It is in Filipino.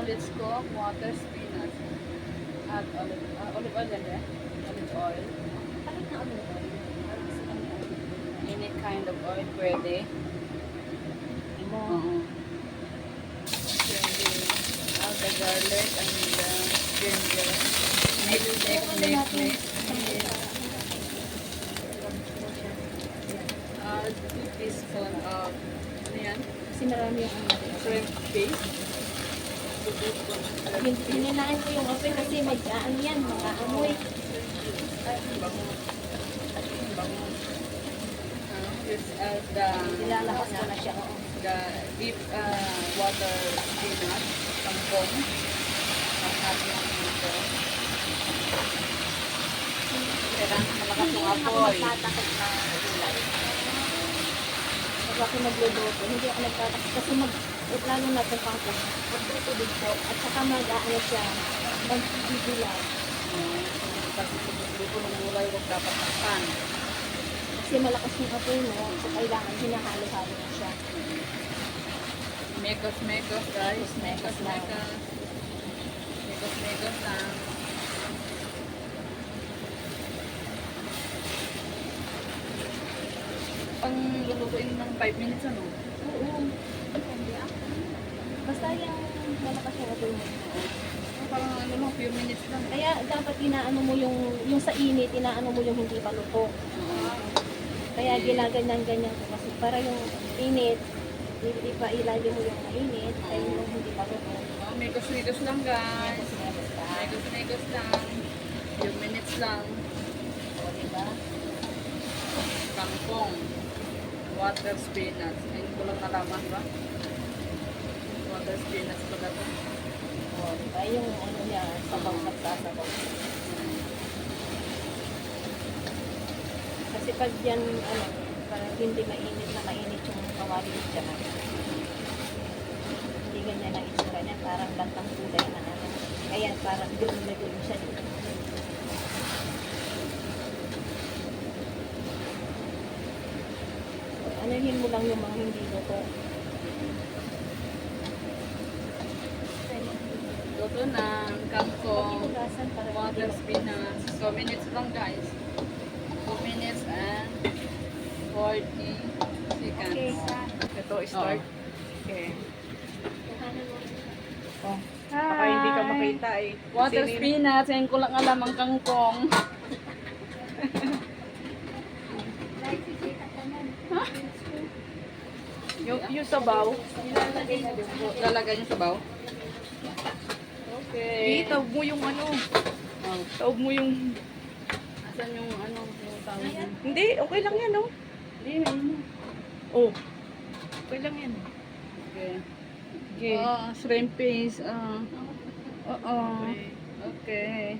let's cook water spinach. Add olive oil yan eh. Olive oil. Kahit na ano ba? Any kind of oil pwede. Mo. Oo. Pwede. Add the garlic and the ginger. Mix. Add 2 teaspoon of ano yan? Kasi marami yung ano. Shrimp paste. Hininaan ko yung open kasi may ano yan, mga amoy. Bango. Bango. Here's the Nilalabas ko na siya. Oo. the deep water spinach, kangkong. Ang hati ng ito. Kailangan malakas yung apoy. Magtatakot na gulay. Pag ako nagluluto, hindi ako nagtatakot kasi lalo na itong kangkong. Magtutubig po. At saka mag-ano siya, magbibilaw. Kasi pagluto ng gulay, huwag dapat takpan. Kasi malakas yung apoy mo, so kailangan hinahalo-halo na siya. Mekos guys. Mekos lang. Mekos lang. Pang lulutuin ng 5 minutes ano? Oo. Hindi ah. Basta yung malakas yung apoy mo. Parang ano lang, few minutes lang. Kaya dapat inaano mo yung sa init, inaano mo yung hindi pa luto. Kaya ginaganyan-ganyan ko kasi para yung init, pa ilalim mo yung mainit, ay yung hindi pa luto. Oh, mekos lang guys. Mekos-mekos pa. Mekos lang. Few minutes lang. O, diba? Kangkong. Water spinach. Ayun ko lang nalaman ba? Water spinach pala ito. O, diba? Yung ano niya, sabaw at sasabaw. Kasi pag yan, ano, parang hindi mainit na mainit yung kawali siya. Hindi ganyan ang itsura niya, parang lantang kulay na ano. Kaya parang gulong na gulong siya dito. So, anuhin mo lang yung mga hindi luto. Luto na ang kangkong. Hugasan para Water hindi spinach. 2 minutes lang guys. 2 minutes and 40 seconds. Okay. Ito, start. Okay. Oh. Baka hindi ka makita eh. Water Kasi spinach. Yan ko lang alam ang kangkong. yung sabaw. Lalagay niyo sa baw. Okay. Taob mo yung ano. Oh. Taob mo yung... Asan yung ano? Yung tawag yun? Hindi, okay lang yan, oh. Hindi, ayun. Oh. Okay lang yan. Okay. Okay. Shrimp paste. Oo. Okay. Okay.